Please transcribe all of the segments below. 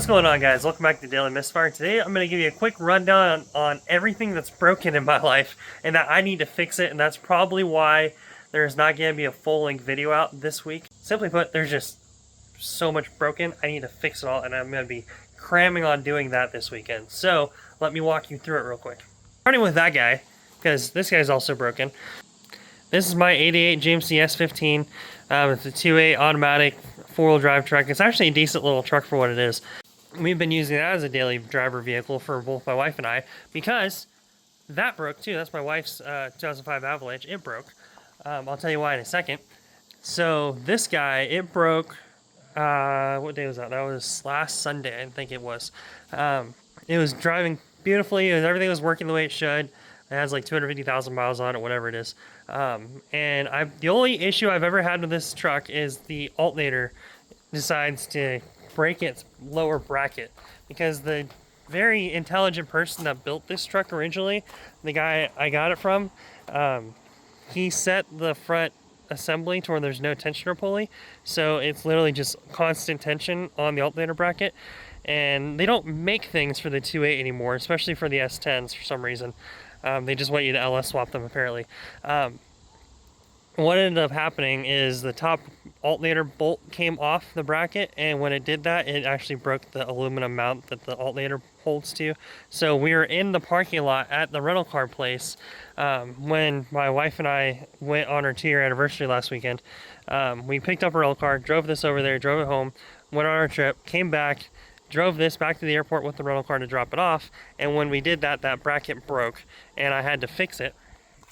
What's going on, guys? Welcome back to Daily Misfire. Today I'm going to give you a quick rundown on everything that's broken in my life and that I need to fix it, and that's probably why there's not going to be a full-length video out this week. Simply put, there's just so much broken. I need to fix it all, and I'm going to be cramming on doing that this weekend. So let me walk you through it real quick. Starting with that guy, because this guy's also broken. This is my 88 GMC S15. It's a 2.8 automatic four-wheel drive truck. It's actually a decent little truck for what it is. We've been using that as a daily driver vehicle for both my wife and I because that broke too. That's my wife's 2005 Avalanche. It broke. I'll tell you why in a second. So this guy, it broke. What day was that? That was last Sunday, I think it was. It was driving beautifully. Everything was working the way it should. It has like 250,000 miles on it, whatever it is. And the only issue I've ever had with this truck is the alternator decides to break its lower bracket, because the very intelligent person that built this truck originally, the guy I got it from, he set the front assembly to where there's no tensioner pulley, so it's literally just constant tension on the alternator bracket. And they don't make things for the 2.8 anymore, especially for the S10s for some reason. They just want you to LS swap them, apparently. What ended up happening is the top alternator bolt came off the bracket, and when it did that, it actually broke the aluminum mount that the alternator holds to. So we were in the parking lot at the rental car place when my wife and I went on our 2-year anniversary last weekend. We picked up a rental car, drove this over there, drove it home, went on our trip, came back, drove this back to the airport with the rental car to drop it off, and when we did that, that bracket broke, and I had to fix it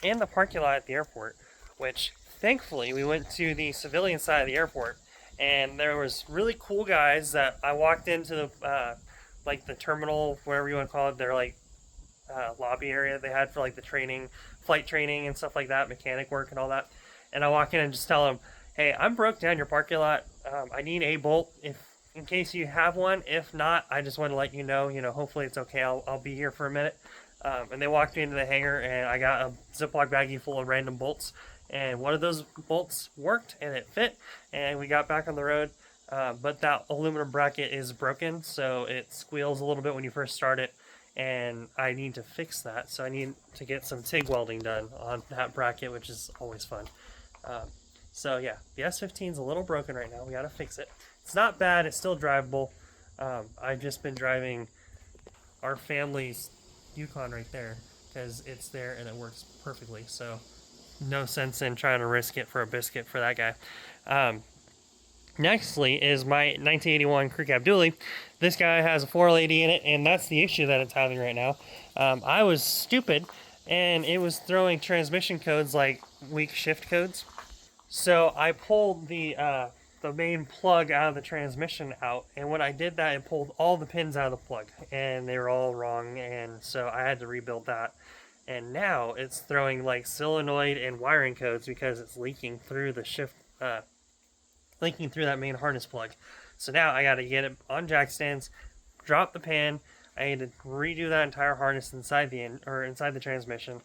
in the parking lot at the airport, which thankfully we went to the civilian side of the airport, and there was really cool guys that I walked into the like the terminal, whatever you want to call it, their like lobby area they had for like the training, flight training and stuff like that, mechanic work and all that. And I walk in and just tell them, hey, I'm broke down your parking lot. I need a bolt in case you have one. If not, I just want to let you know, hopefully it's okay. I'll be here for a minute. And they walked me into the hangar, and I got a Ziploc baggie full of random bolts. And one of those bolts worked, and it fit, and we got back on the road. But that aluminum bracket is broken, so it squeals a little bit when you first start it, and I need to fix that. So I need to get some TIG welding done on that bracket, which is always fun. So yeah, the S15 is a little broken right now. We got to fix it. It's not bad. It's still drivable. I've just been driving our family's Yukon right there because it's there and it works perfectly. So no sense in trying to risk it for a biscuit for that guy. Nextly is my 1981 Crew Cab Dually. This guy has a 480 in it, and that's the issue that it's having right now. I was stupid, and it was throwing transmission codes like weak shift codes. So I pulled the main plug out of the transmission out, and when I did that, it pulled all the pins out of the plug, and they were all wrong, and so I had to rebuild that. And now it's throwing like solenoid and wiring codes because it's leaking through the shift, leaking through that main harness plug. So now I got to get it on jack stands, drop the pan. I need to redo that entire harness inside the transmission.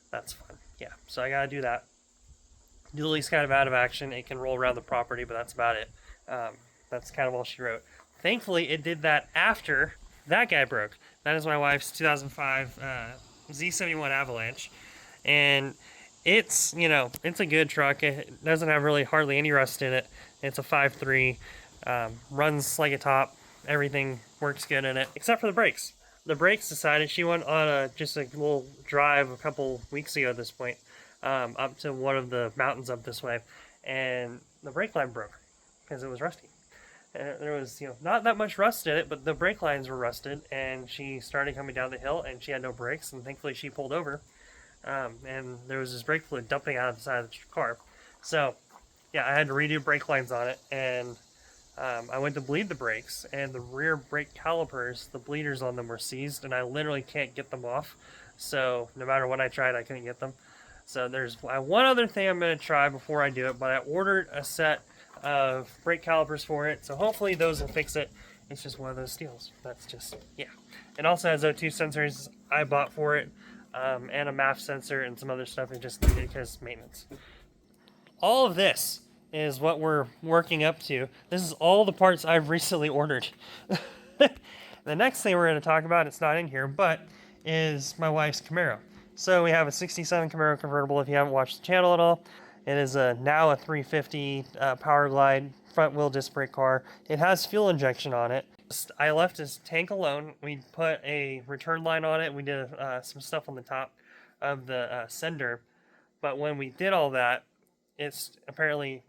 That's fun. Yeah, so I got to do that. Dually's kind of out of action. It can roll around the property, but that's about it. That's kind of all she wrote. Thankfully, it did that after that guy broke. That is my wife's 2005 Z71 Avalanche, and it's it's a good truck. It doesn't have really hardly any rust in it. It's a 5.3, runs like a top. Everything works good in it except for the brakes. The brakes decided she went on just a little drive a couple weeks ago at this point, up to one of the mountains up this way, and the brake line broke because it was rusty. And there was, not that much rust in it, but the brake lines were rusted, and she started coming down the hill, and she had no brakes, and thankfully she pulled over, and there was this brake fluid dumping out of the side of the car. So, yeah, I had to redo brake lines on it, and I went to bleed the brakes, and the rear brake calipers, the bleeders on them were seized, and I literally can't get them off. So, no matter what I tried, I couldn't get them. So, there's one other thing I'm going to try before I do it, but I ordered a set of brake calipers for it, so hopefully those will fix it. It's just one of those steals. That's just, yeah. It also has O2 sensors I bought for it, and a MAF sensor and some other stuff it just needed because maintenance. All of this is what we're working up to. This is all the parts I've recently ordered. The next thing we're going to talk about, it's not in here, but is my wife's Camaro. So we have a 67 Camaro convertible. If you haven't watched the channel at all, it is now a 350 Power Glide front wheel disc brake car. It has fuel injection on it. I left his tank alone. We put a return line on it. We did some stuff on the top of the sender. But when we did all that, it's apparently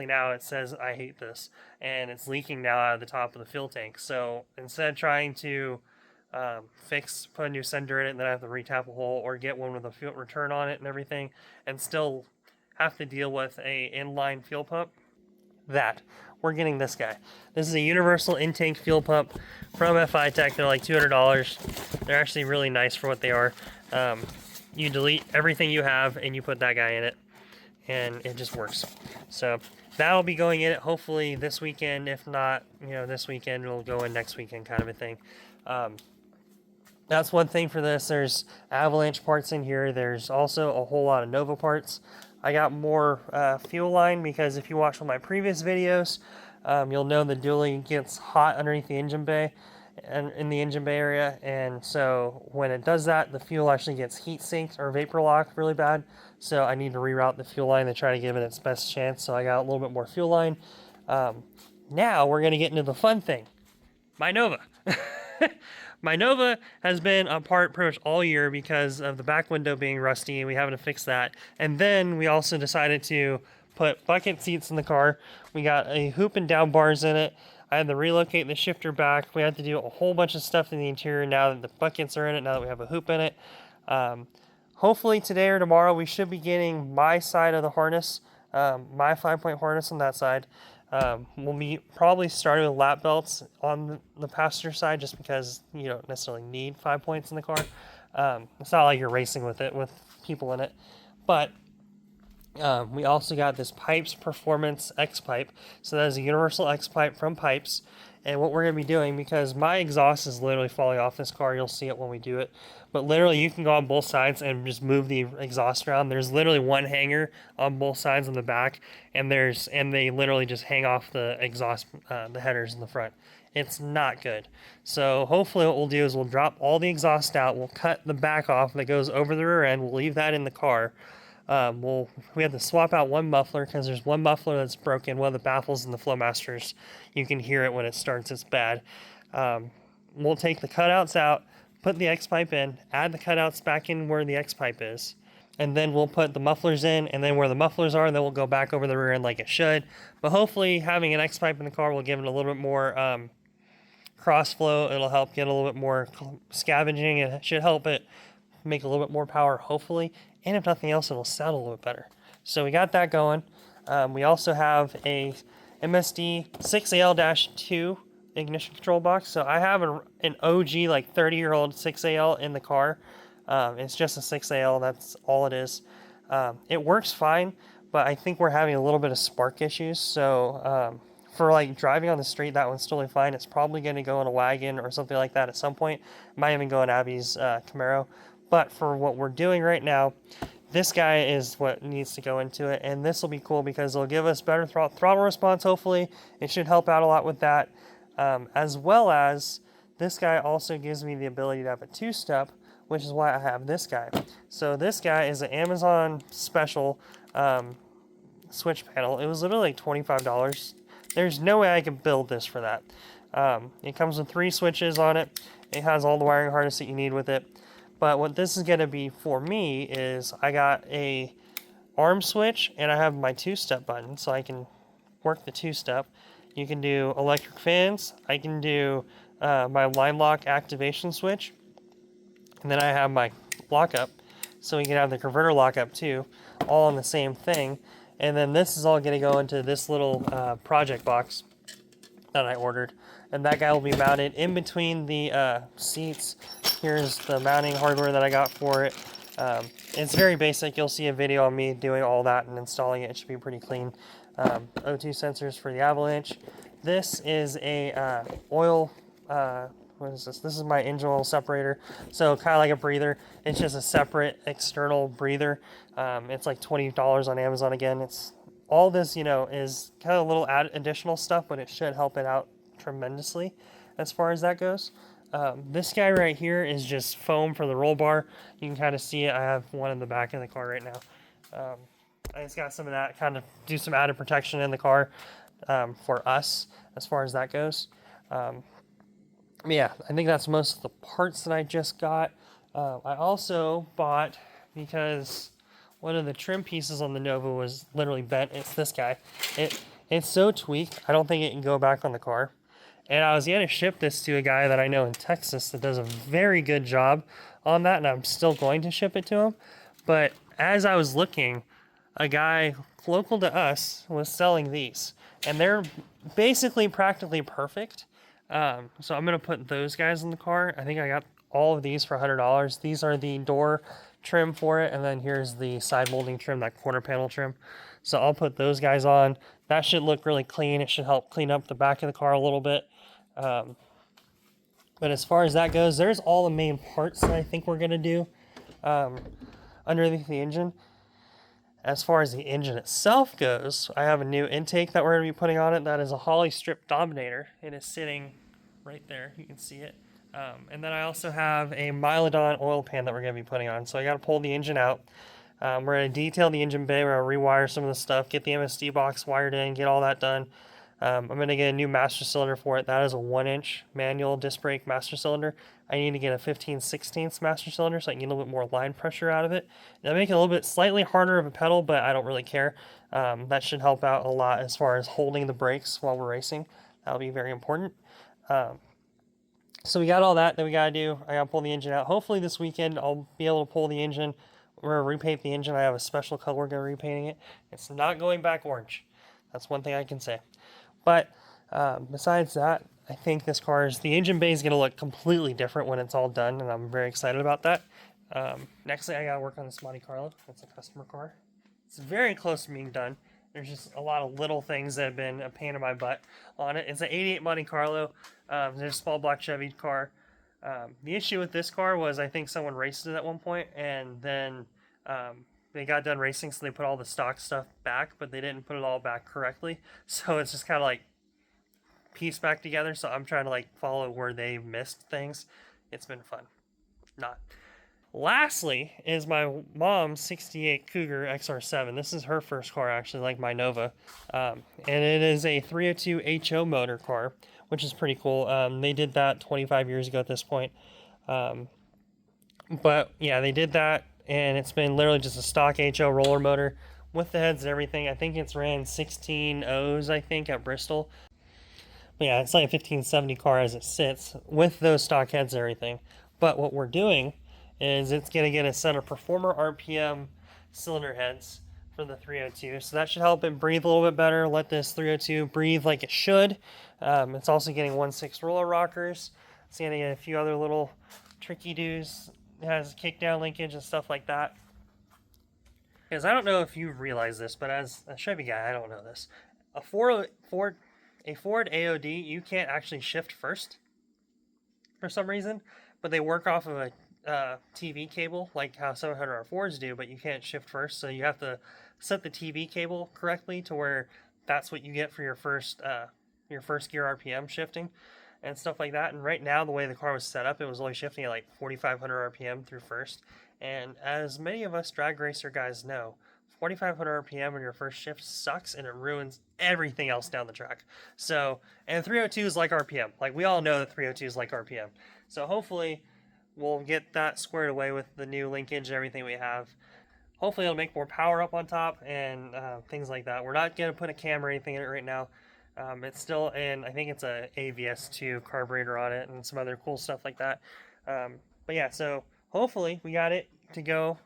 now it says I hate this, and it's leaking now out of the top of the fuel tank. So instead of trying to put a new sender in it and then I have to retap a hole or get one with a fuel return on it and everything, and still have to deal with a inline fuel pump, we're getting this guy. This is a universal intake fuel pump from FI Tech. They're like $200. They're actually really nice for what they are. You delete everything you have and you put that guy in it, and it just works. So that'll be going in it hopefully this weekend. If not, this weekend, it'll go in next weekend, kind of a thing. That's one thing for this. There's Avalanche parts in here. There's also a whole lot of Nova parts. I got more fuel line because if you watch one of my previous videos, you'll know the dually gets hot underneath the engine bay and in the engine bay area, and so when it does that, the fuel actually gets heat sinked or vapor locked really bad. So I need to reroute the fuel line to try to give it its best chance. So I got a little bit more fuel line. Now we're gonna get into the fun thing, my Nova. My Nova has been apart pretty much all year because of the back window being rusty, and we having to fix that. And then we also decided to put bucket seats in the car. We got a hoop and down bars in it. I had to relocate the shifter back. We had to do a whole bunch of stuff in the interior now that the buckets are in it, now that we have a hoop in it. Hopefully today or tomorrow we should be getting my side of the harness, my 5-point harness on that side. We'll be probably starting with lap belts on the passenger side just because you don't necessarily need 5 points in the car. It's not like you're racing with it with people in it. But we also got this Pipes Performance X pipe. So that is a universal X pipe from Pipes. And what we're going to be doing, because my exhaust is literally falling off this car, you'll see it when we do it, but literally you can go on both sides and just move the exhaust around. There's literally one hanger on both sides on the back, and they literally just hang off the exhaust, the headers in the front. It's not good. So hopefully what we'll do is we'll drop all the exhaust out, we'll cut the back off that goes over the rear end, we'll leave that in the car. We have to swap out one muffler because there's one muffler that's broken, one of the baffles in the Flowmasters. You can hear it when it starts, it's bad. We'll take the cutouts out, put the X-pipe in, add the cutouts back in where the X-pipe is, and then we'll put the mufflers in, and then where the mufflers are, then we'll go back over the rear end like it should. But hopefully having an X-pipe in the car will give it a little bit more cross flow. It'll help get a little bit more scavenging. It should help it make a little bit more power, hopefully. And if nothing else, it'll sound a little bit better. So we got that going. We also have a MSD 6AL-2 ignition control box. So I have an OG, like 30-year-old 6AL in the car. It's just a 6AL, that's all it is. It works fine, but I think we're having a little bit of spark issues. So for like driving on the street, that one's totally fine. It's probably going to go in a wagon or something like that at some point. Might even go in Abby's Camaro. But for what we're doing right now, this guy is what needs to go into it. And this will be cool because it'll give us better throttle response, hopefully. It should help out a lot with that. As well as, this guy also gives me the ability to have a two-step, which is why I have this guy. So this guy is an Amazon special switch panel. It was literally like $25. There's no way I could build this for that. It comes with 3 switches on it. It has all the wiring harness that you need with it. But what this is going to be for me is I got a arm switch and I have my 2-step button, so I can work the 2-step. You can do electric fans. I can do my line lock activation switch. And then I have my lockup, so we can have the converter lockup too, all on the same thing. And then this is all going to go into this little project box that I ordered. And that guy will be mounted in between the seats. Here's the mounting hardware that I got for it. It's very basic. You'll see a video on me doing all that and installing it. It should be pretty clean. O2 sensors for the Avalanche. This is a oil, what is this? This is my engine oil separator. So kind of like a breather. It's just a separate external breather. It's like $20 on Amazon again. It's all this, is kind of a little additional stuff, but it should help it out tremendously. as far as that goes. This guy right here is just foam for the roll bar. You can kind of see it. I have one in the back of the car right now. I just got some of that, kind of do some added protection in the car for us as far as that goes. Yeah, I think that's most of the parts that I just got. I also bought, because one of the trim pieces on the Nova was literally bent. It's this guy. It's so tweaked, I don't think it can go back on the car. And I was going to ship this to a guy that I know in Texas that does a very good job on that, and I'm still going to ship it to him. But as I was looking, a guy local to us was selling these, and they're basically practically perfect. So I'm going to put those guys in the car. I think I got all of these for $100. These are the door trim for it, and then here's the side molding trim, that quarter panel trim. So I'll put those guys on. That should look really clean. It should help clean up the back of the car a little bit. But as far as that goes, there's all the main parts that I think we're going to do underneath the engine. As far as the engine itself goes, I have a new intake that we're going to be putting on it. That is a Holley Strip Dominator. It is sitting right there. You can see it. And then I also have a Milodon oil pan that we're going to be putting on. So I got to pull the engine out. We're going to detail the engine bay. We're going to rewire some of the stuff, get the MSD box wired in, get all that done. I'm going to get a new master cylinder for it. That is a 1-inch manual disc brake master cylinder. I need to get a 15/16 master cylinder so I can get a little bit more line pressure out of it. That'll make it a little bit slightly harder of a pedal, but I don't really care. That should help out a lot as far as holding the brakes while we're racing. That'll be very important. So we got all that we got to do. I got to pull the engine out. Hopefully this weekend I'll be able to pull the engine. We're going to repaint the engine. I have a special color we're going to repainting it. It's not going back orange. That's one thing I can say. But besides that, I think the engine bay is going to look completely different when it's all done, and I'm very excited about that. Next thing, I got to work on this Monte Carlo. It's a customer car. It's very close to being done. There's just a lot of little things that have been a pain in my butt on it. It's an 88 Monte Carlo. There's a small block Chevy car. The issue with this car was I think someone raced it at one point, and then they got done racing, so they put all the stock stuff back, but they didn't put it all back correctly. So it's just kind of like pieced back together. So I'm trying to like follow where they missed things. It's been fun. Not. Lastly is my mom's 68 Cougar XR7. This is her first car, actually, like my Nova. And it is a 302 HO motor car, which is pretty cool. They did that 25 years ago at this point. But yeah, they did that, and it's been literally just a stock HO roller motor with the heads and everything. I think it's ran 16 O's, I think, at Bristol. But yeah, it's like a 1570 car as it sits with those stock heads and everything. But what we're doing is it's going to get a set of Performer RPM cylinder heads for the 302. So that should help it breathe a little bit better, let this 302 breathe like it should. It's also getting 1/6 roller rockers. It's going to get a few other little tricky do's. It has kickdown linkage and stuff like that. Because I don't know if you realize this, but as a Chevy guy, I don't know this. A Ford AOD, you can't actually shift first for some reason, but they work off of a TV cable, like how 700R4s do, but you can't shift first, so you have to set the TV cable correctly to where that's what you get for your first gear RPM shifting and stuff like that. And right now, the way the car was set up, it was only shifting at like 4,500 RPM through first. And as many of us drag racer guys know, 4,500 RPM in your first shift sucks, and it ruins everything else down the track. So, and 302 is like RPM. Like, we all know that 302 is like RPM. So hopefully we'll get that squared away with the new linkage and everything we have. Hopefully it'll make more power up on top and things like that. We're not going to put a cam or anything in it right now. It's still in, I think it's a AVS2 carburetor on it and some other cool stuff like that. But yeah, so hopefully we got it to go.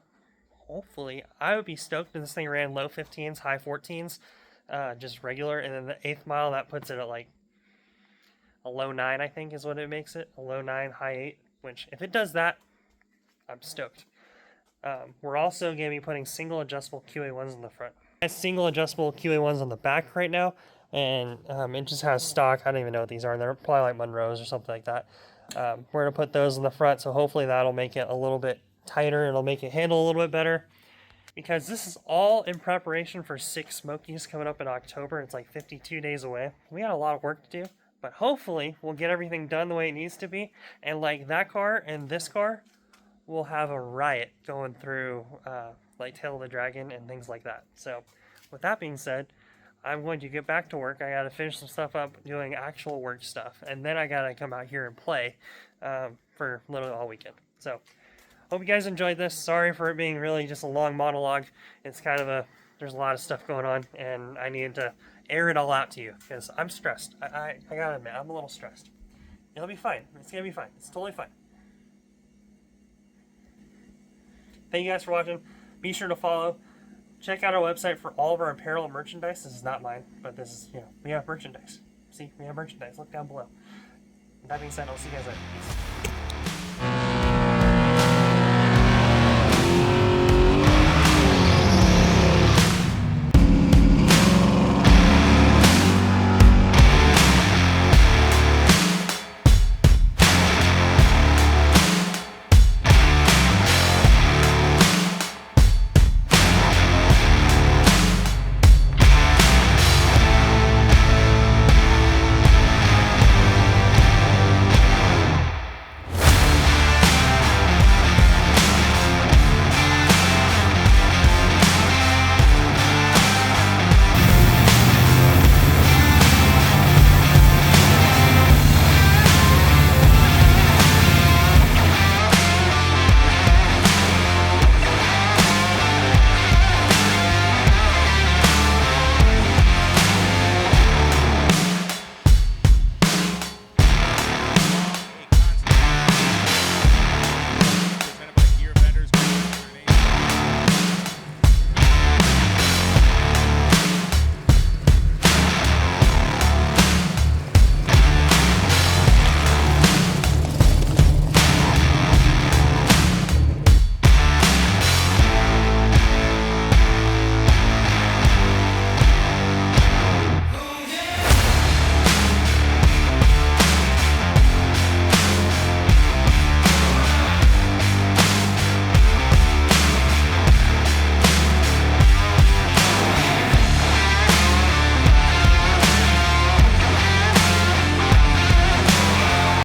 Hopefully. I would be stoked if this thing ran low 15s, high 14s, just regular. And then the 8th mile, that puts it at like a low 9, I think is what it makes it. A low 9, high 8. Which, if it does that, I'm stoked. We're also going to be putting single adjustable QA1s in the front. It has single adjustable QA1s on the back right now, and it just has stock. I don't even know what these are. They're probably like Monroe's or something like that. We're going to put those in the front, so hopefully that'll make it a little bit tighter. It'll make it handle a little bit better. Because this is all in preparation for 6 Smokies coming up in October. It's like 52 days away. We got a lot of work to do, But hopefully, we'll get everything done the way it needs to be. And like that car and this car, we'll have a riot going through like Tail of the Dragon and things like that. So, with that being said, I'm going to get back to work. I gotta finish some stuff up doing actual work stuff, and then I gotta come out here and play for literally all weekend. So, hope you guys enjoyed this. Sorry for it being really just a long monologue. It's kind of there's a lot of stuff going on, and I needed to air it all out to you because I'm stressed. I gotta admit, I'm a little stressed. It'll be fine. It's gonna be fine. It's totally fine. Thank you guys for watching. Be sure to follow. Check out our website for all of our apparel and merchandise. This is not mine, but this is, we have merchandise. See, we have merchandise. Look down below. That being said, I'll see you guys later. Peace.